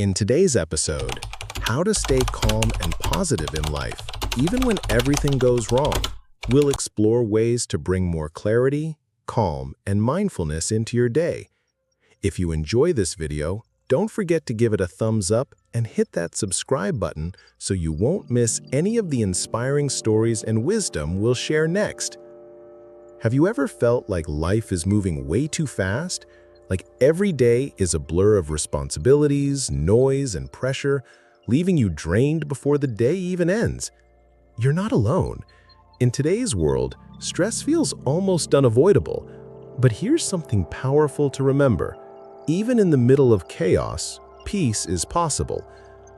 In today's episode, how to stay calm and positive in life, even when everything goes wrong. We'll explore ways to bring more clarity, calm, and mindfulness into your day. If you enjoy this video, don't forget to give it a thumbs up and hit that subscribe button so you won't miss any of the inspiring stories and wisdom we'll share next. Have you ever felt like life is moving way too fast? Like every day is a blur of responsibilities, noise, and pressure, leaving you drained before the day even ends? You're not alone. In today's world, stress feels almost unavoidable. But here's something powerful to remember. Even in the middle of chaos, peace is possible.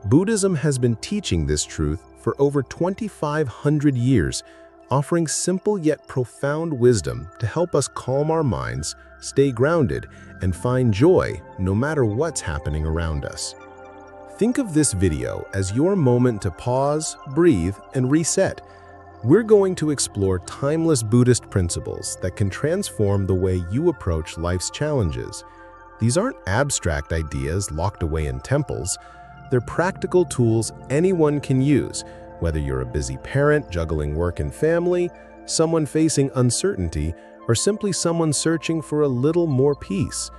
Buddhism has been teaching this truth for over 2,500 years, offering simple yet profound wisdom to help us calm our minds, stay grounded, and find joy no matter what's happening around us. Think of this video as your moment to pause, breathe, and reset. We're going to explore timeless Buddhist principles that can transform the way you approach life's challenges. These aren't abstract ideas locked away in temples. They're practical tools anyone can use, whether you're a busy parent juggling work and family, someone facing uncertainty, or simply someone searching for a little more peace.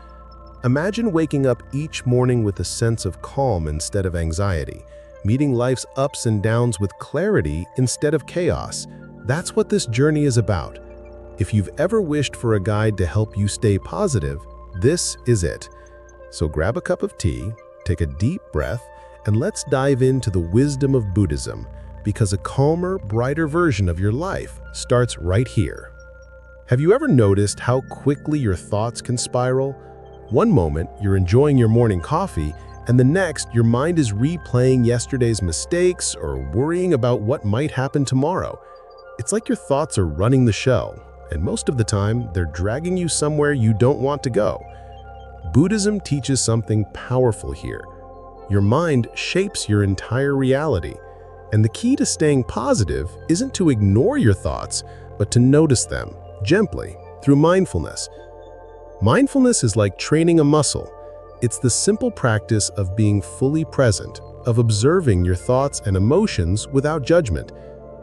Imagine waking up each morning with a sense of calm instead of anxiety, meeting life's ups and downs with clarity instead of chaos. That's what this journey is about. If you've ever wished for a guide to help you stay positive, this is it. So grab a cup of tea, take a deep breath, and let's dive into the wisdom of Buddhism, because a calmer, brighter version of your life starts right here. Have you ever noticed how quickly your thoughts can spiral? One moment, you're enjoying your morning coffee, and the next, your mind is replaying yesterday's mistakes or worrying about what might happen tomorrow. It's like your thoughts are running the show, and most of the time, they're dragging you somewhere you don't want to go. Buddhism teaches something powerful here. Your mind shapes your entire reality, and the key to staying positive isn't to ignore your thoughts, but to notice them, gently, through mindfulness. Mindfulness is like training a muscle. It's the simple practice of being fully present, of observing your thoughts and emotions without judgment.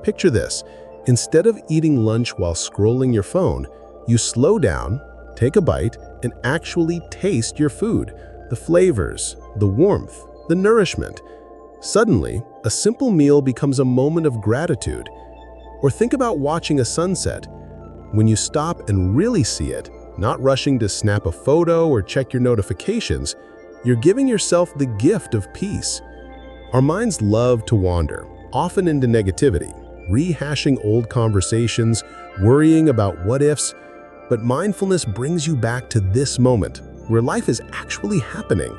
Picture this. Instead of eating lunch while scrolling your phone, you slow down, take a bite, and actually taste your food, the flavors, the warmth, the nourishment. Suddenly, a simple meal becomes a moment of gratitude. Or think about watching a sunset. When you stop and really see it, not rushing to snap a photo or check your notifications, you're giving yourself the gift of peace. Our minds love to wander, often into negativity, rehashing old conversations, worrying about what-ifs, but mindfulness brings you back to this moment, where life is actually happening.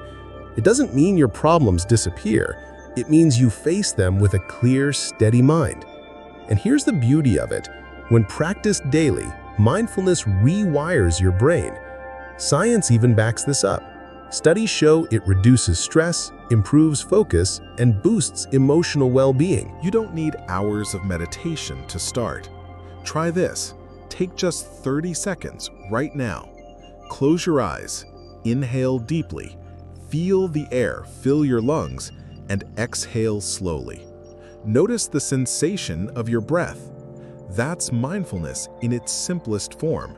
It doesn't mean your problems disappear. It means you face them with a clear, steady mind. And here's the beauty of it. When practiced daily, mindfulness rewires your brain. Science even backs this up. Studies show it reduces stress, improves focus, and boosts emotional well-being. You don't need hours of meditation to start. Try this. Take just 30 seconds right now. Close your eyes, inhale deeply, feel the air fill your lungs, and exhale slowly. Notice the sensation of your breath. That's mindfulness in its simplest form.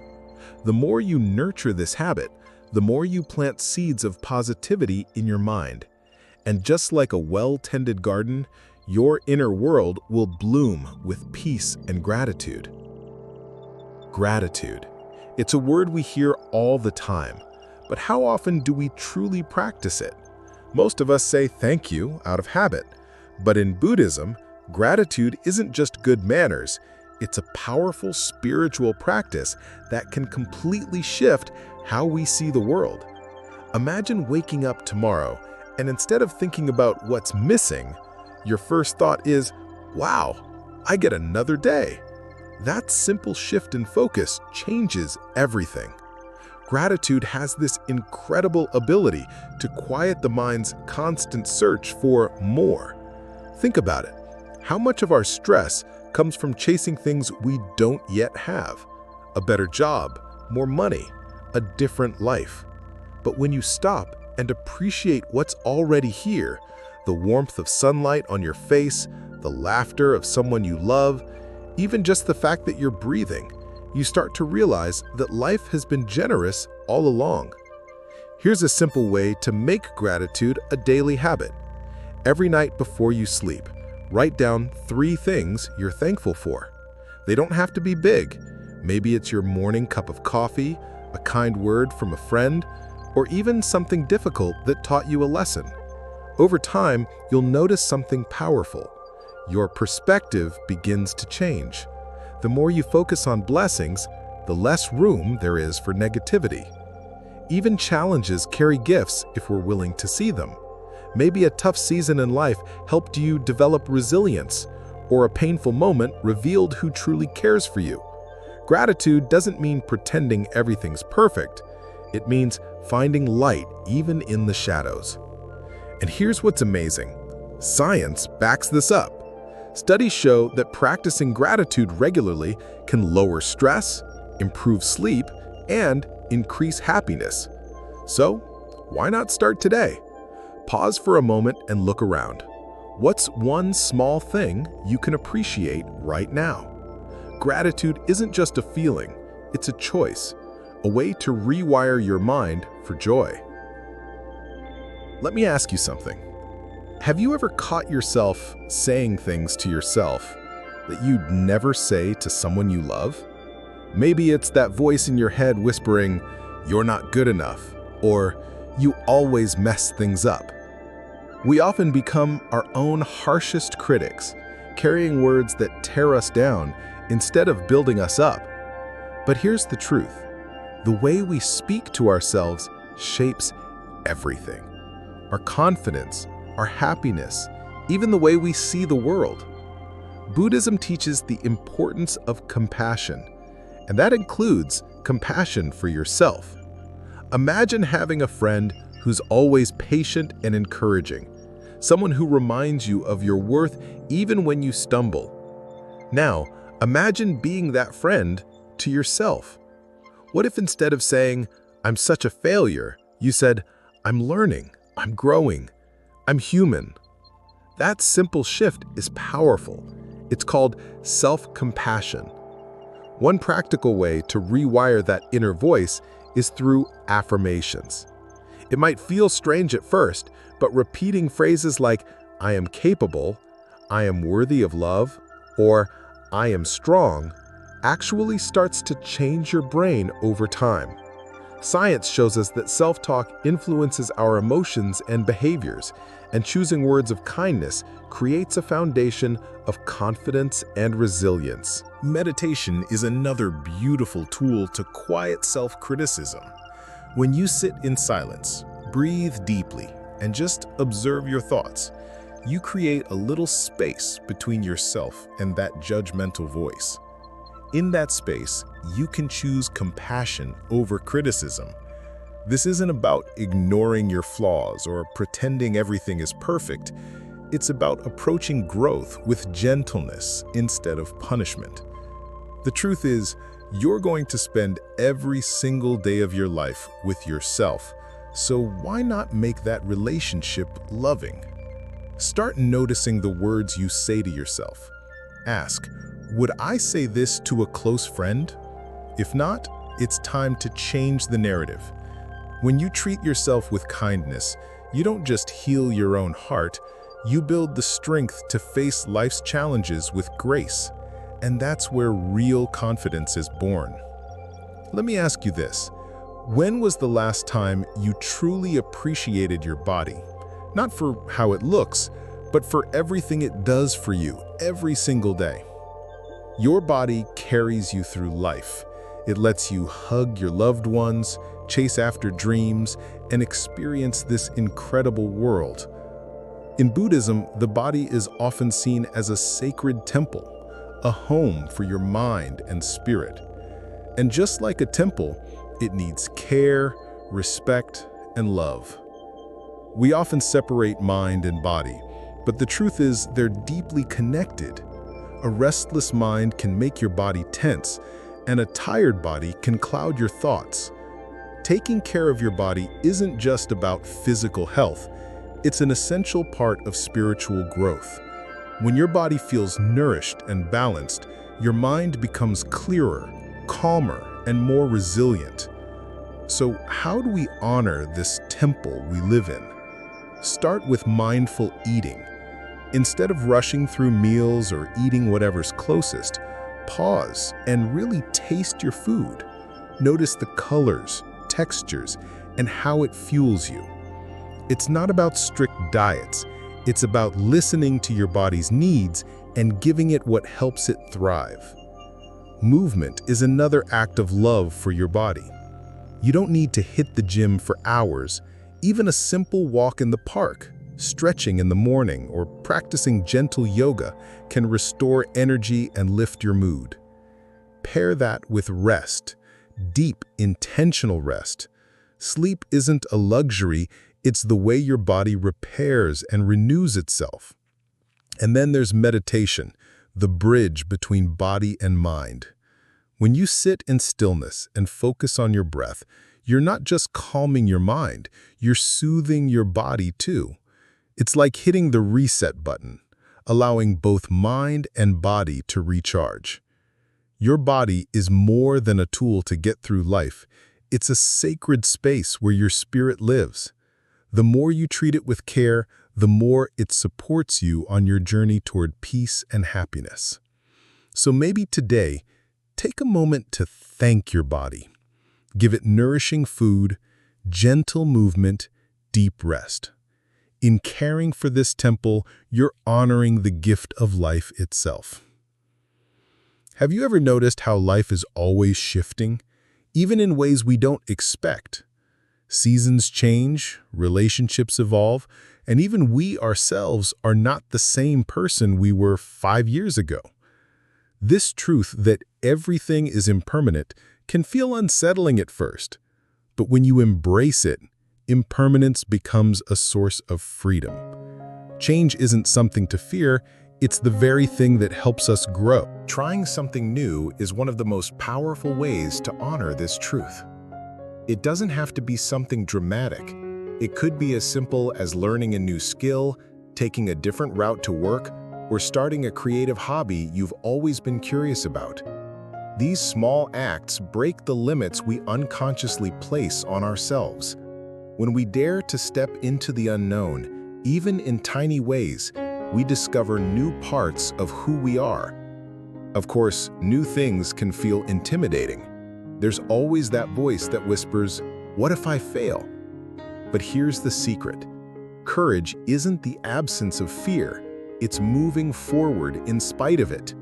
The more you nurture this habit, the more you plant seeds of positivity in your mind. And just like a well-tended garden, your inner world will bloom with peace and gratitude. Gratitude. It's a word we hear all the time, but how often do we truly practice it? Most of us say thank you out of habit, but in Buddhism, gratitude isn't just good manners. It's a powerful spiritual practice that can completely shift how we see the world. Imagine waking up tomorrow, and instead of thinking about what's missing, your first thought is, wow, I get another day. That simple shift in focus changes everything. Gratitude has this incredible ability to quiet the mind's constant search for more. Think about it. How much of our stress comes from chasing things we don't yet have? A better job, more money, a different life. But when you stop and appreciate what's already here: the warmth of sunlight on your face, the laughter of someone you love, even just the fact that you're breathing. You start to realize that life has been generous all along. Here's a simple way to make gratitude a daily habit. Every night before you sleep, write down 3 things you're thankful for. They don't have to be big. Maybe it's your morning cup of coffee, a kind word from a friend, or even something difficult that taught you a lesson. Over time, you'll notice something powerful. Your perspective begins to change. The more you focus on blessings, the less room there is for negativity. Even challenges carry gifts if we're willing to see them. Maybe a tough season in life helped you develop resilience, or a painful moment revealed who truly cares for you. Gratitude doesn't mean pretending everything's perfect. It means finding light even in the shadows. And here's what's amazing. Science backs this up. Studies show that practicing gratitude regularly can lower stress, improve sleep, and increase happiness. So, why not start today? Pause for a moment and look around. What's one small thing you can appreciate right now? Gratitude isn't just a feeling, it's a choice, a way to rewire your mind for joy. Let me ask you something. Have you ever caught yourself saying things to yourself that you'd never say to someone you love? Maybe it's that voice in your head whispering, "You're not good enough," or "You always mess things up." We often become our own harshest critics, carrying words that tear us down instead of building us up. But here's the truth. The way we speak to ourselves shapes everything. Our confidence, our happiness, even the way we see the world. Buddhism teaches the importance of compassion, and that includes compassion for yourself. Imagine having a friend who's always patient and encouraging, someone who reminds you of your worth even when you stumble. Now, imagine being that friend to yourself. What if instead of saying, "I'm such a failure," you said, "I'm learning, I'm growing, I'm human"? That simple shift is powerful. It's called self-compassion. One practical way to rewire that inner voice is through affirmations. It might feel strange at first, but repeating phrases like, "I am capable," "I am worthy of love," or "I am strong," actually starts to change your brain over time. Science shows us that self-talk influences our emotions and behaviors, and choosing words of kindness creates a foundation of confidence and resilience. Meditation is another beautiful tool to quiet self-criticism. When you sit in silence, breathe deeply, and just observe your thoughts, you create a little space between yourself and that judgmental voice. In that space, you can choose compassion over criticism. This isn't about ignoring your flaws or pretending everything is perfect. It's about approaching growth with gentleness instead of punishment. The truth is, you're going to spend every single day of your life with yourself, so why not make that relationship loving? Start noticing the words you say to yourself. Ask, would I say this to a close friend? If not, it's time to change the narrative. When you treat yourself with kindness, you don't just heal your own heart, you build the strength to face life's challenges with grace. And that's where real confidence is born. Let me ask you this. When was the last time you truly appreciated your body? Not for how it looks, but for everything it does for you every single day. Your body carries you through life. It lets you hug your loved ones, chase after dreams, and experience this incredible world. In Buddhism, the body is often seen as a sacred temple, a home for your mind and spirit. And just like a temple, it needs care, respect, and love. We often separate mind and body, but the truth is they're deeply connected. A restless mind can make your body tense, and a tired body can cloud your thoughts. Taking care of your body isn't just about physical health, it's an essential part of spiritual growth. When your body feels nourished and balanced, your mind becomes clearer, calmer, and more resilient. So how do we honor this temple we live in? Start with mindful eating. Instead of rushing through meals or eating whatever's closest, pause and really taste your food. Notice the colors, textures, and how it fuels you. It's not about strict diets. It's about listening to your body's needs and giving it what helps it thrive. Movement is another act of love for your body. You don't need to hit the gym for hours. Even a simple walk in the park, stretching in the morning, or practicing gentle yoga can restore energy and lift your mood. Pair that with rest, deep, intentional rest. Sleep isn't a luxury, it's the way your body repairs and renews itself. And then there's meditation, the bridge between body and mind. When you sit in stillness and focus on your breath, you're not just calming your mind, you're soothing your body too. It's like hitting the reset button, allowing both mind and body to recharge. Your body is more than a tool to get through life. It's a sacred space where your spirit lives. The more you treat it with care, the more it supports you on your journey toward peace and happiness. So maybe today, take a moment to thank your body. Give it nourishing food, gentle movement, deep rest. In caring for this temple, you're honoring the gift of life itself. Have you ever noticed how life is always shifting, even in ways we don't expect? Seasons change, relationships evolve, and even we ourselves are not the same person we were 5 years ago. This truth that everything is impermanent can feel unsettling at first, but when you embrace it, impermanence becomes a source of freedom. Change isn't something to fear, it's the very thing that helps us grow. Trying something new is one of the most powerful ways to honor this truth. It doesn't have to be something dramatic. It could be as simple as learning a new skill, taking a different route to work, or starting a creative hobby you've always been curious about. These small acts break the limits we unconsciously place on ourselves. When we dare to step into the unknown, even in tiny ways, we discover new parts of who we are. Of course, new things can feel intimidating. There's always that voice that whispers, "What if I fail?" But here's the secret. Courage isn't the absence of fear, it's moving forward in spite of it.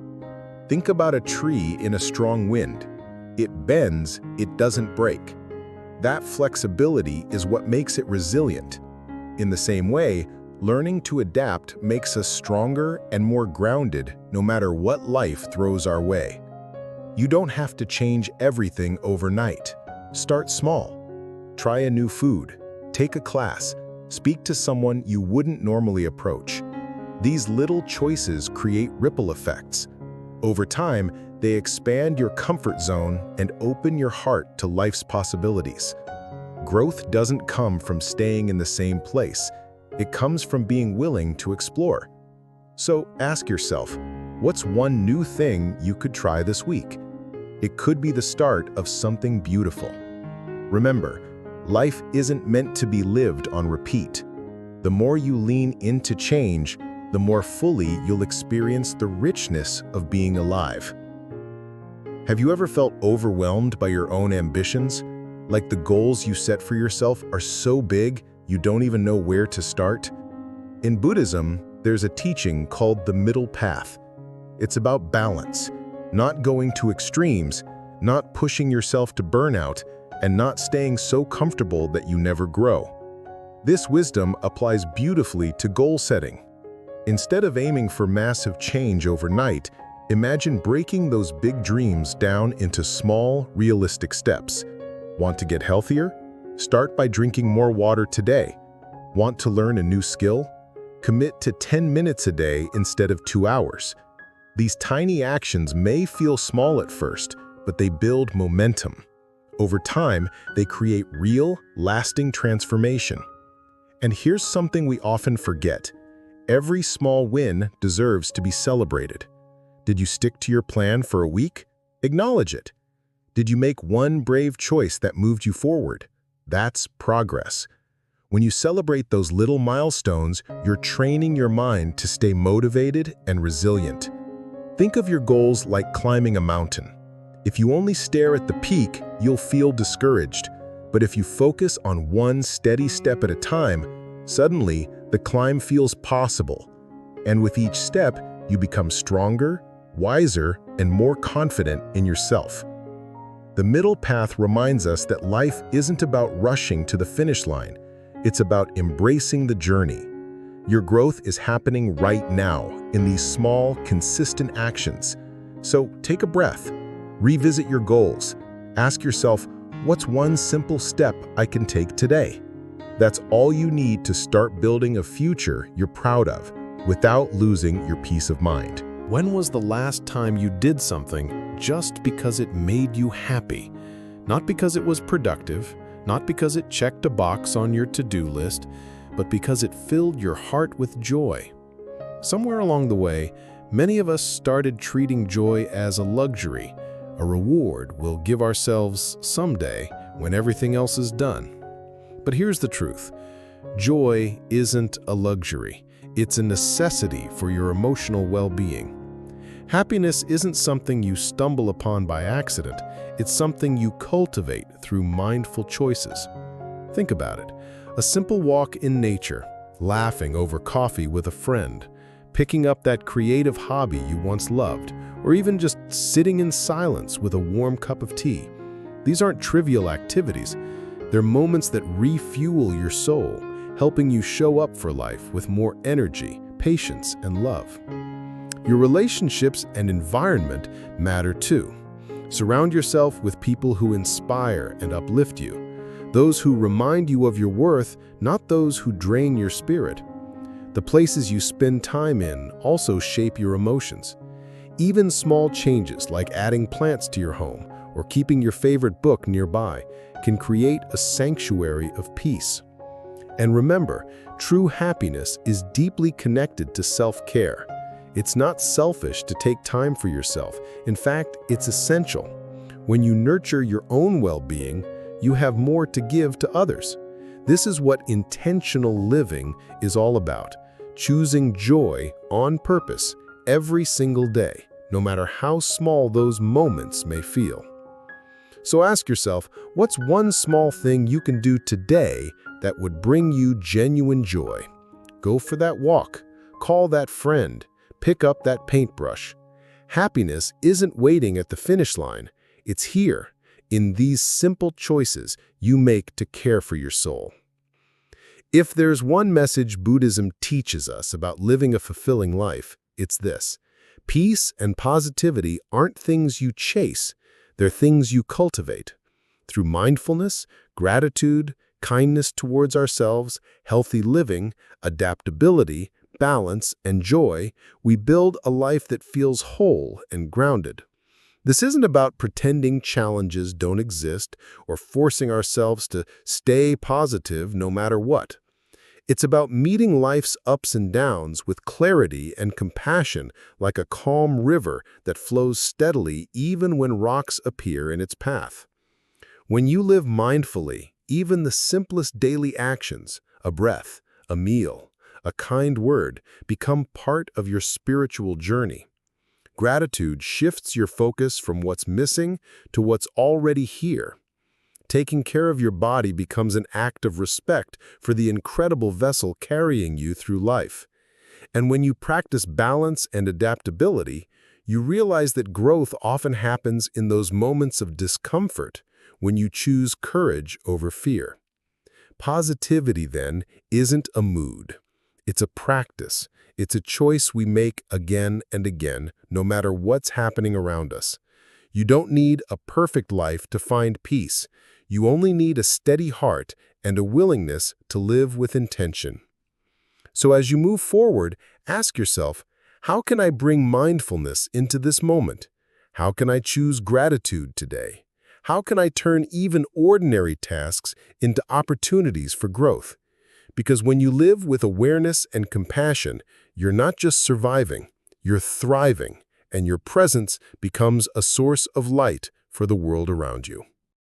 Think about a tree in a strong wind. It bends, it doesn't break. That flexibility is what makes it resilient. In the same way, learning to adapt makes us stronger and more grounded no matter what life throws our way. You don't have to change everything overnight. Start small. Try a new food, take a class, speak to someone you wouldn't normally approach. These little choices create ripple effects. Over time, they expand your comfort zone and open your heart to life's possibilities. Growth doesn't come from staying in the same place. It comes from being willing to explore. So ask yourself, what's one new thing you could try this week? It could be the start of something beautiful. Remember, life isn't meant to be lived on repeat. The more you lean into change, the more fully you'll experience the richness of being alive. Have you ever felt overwhelmed by your own ambitions? Like the goals you set for yourself are so big, you don't even know where to start? In Buddhism, there's a teaching called the middle path. It's about balance, not going to extremes, not pushing yourself to burnout, and not staying so comfortable that you never grow. This wisdom applies beautifully to goal setting. Instead of aiming for massive change overnight, imagine breaking those big dreams down into small, realistic steps. Want to get healthier? Start by drinking more water today. Want to learn a new skill? Commit to 10 minutes a day instead of 2 hours. These tiny actions may feel small at first, but they build momentum. Over time, they create real, lasting transformation. And here's something we often forget. Every small win deserves to be celebrated. Did you stick to your plan for a week? Acknowledge it. Did you make one brave choice that moved you forward? That's progress. When you celebrate those little milestones, you're training your mind to stay motivated and resilient. Think of your goals like climbing a mountain. If you only stare at the peak, you'll feel discouraged. But if you focus on one steady step at a time, suddenly the climb feels possible. And with each step, you become stronger, wiser, and more confident in yourself. The middle path reminds us that life isn't about rushing to the finish line. It's about embracing the journey. Your growth is happening right now in these small, consistent actions. So take a breath, revisit your goals, ask yourself, what's one simple step I can take today? That's all you need to start building a future you're proud of without losing your peace of mind. When was the last time you did something just because it made you happy? Not because it was productive, not because it checked a box on your to-do list, but because it filled your heart with joy. Somewhere along the way, many of us started treating joy as a luxury, a reward we'll give ourselves someday when everything else is done. But here's the truth. Joy isn't a luxury. It's a necessity for your emotional well-being. Happiness isn't something you stumble upon by accident. It's something you cultivate through mindful choices. Think about it. A simple walk in nature, laughing over coffee with a friend, picking up that creative hobby you once loved, or even just sitting in silence with a warm cup of tea. These aren't trivial activities. They're moments that refuel your soul, helping you show up for life with more energy, patience, and love. Your relationships and environment matter too. Surround yourself with people who inspire and uplift you. Those who remind you of your worth, not those who drain your spirit. The places you spend time in also shape your emotions. Even small changes like adding plants to your home or keeping your favorite book nearby can create a sanctuary of peace. And remember, true happiness is deeply connected to self-care. It's not selfish to take time for yourself. In fact, it's essential. When you nurture your own well-being, you have more to give to others. This is what intentional living is all about. Choosing joy on purpose every single day, no matter how small those moments may feel. So ask yourself, what's one small thing you can do today that would bring you genuine joy? Go for that walk, call that friend, pick up that paintbrush. Happiness isn't waiting at the finish line. It's here, in these simple choices you make to care for your soul. If there's one message Buddhism teaches us about living a fulfilling life, it's this. Peace and positivity aren't things you chase, they're things you cultivate. Through mindfulness, gratitude, kindness towards ourselves, healthy living, adaptability, balance, and joy, we build a life that feels whole and grounded. This isn't about pretending challenges don't exist or forcing ourselves to stay positive no matter what. It's about meeting life's ups and downs with clarity and compassion, like a calm river that flows steadily even when rocks appear in its path. When you live mindfully, even the simplest daily actions, a breath, a meal, a kind word, become part of your spiritual journey. Gratitude shifts your focus from what's missing to what's already here. Taking care of your body becomes an act of respect for the incredible vessel carrying you through life. And when you practice balance and adaptability, you realize that growth often happens in those moments of discomfort when you choose courage over fear. Positivity, then, isn't a mood. It's a practice. It's a choice we make again and again, no matter what's happening around us. You don't need a perfect life to find peace. You only need a steady heart and a willingness to live with intention. So as you move forward, ask yourself, how can I bring mindfulness into this moment? How can I choose gratitude today? How can I turn even ordinary tasks into opportunities for growth? Because when you live with awareness and compassion, you're not just surviving, you're thriving, and your presence becomes a source of light for the world around you.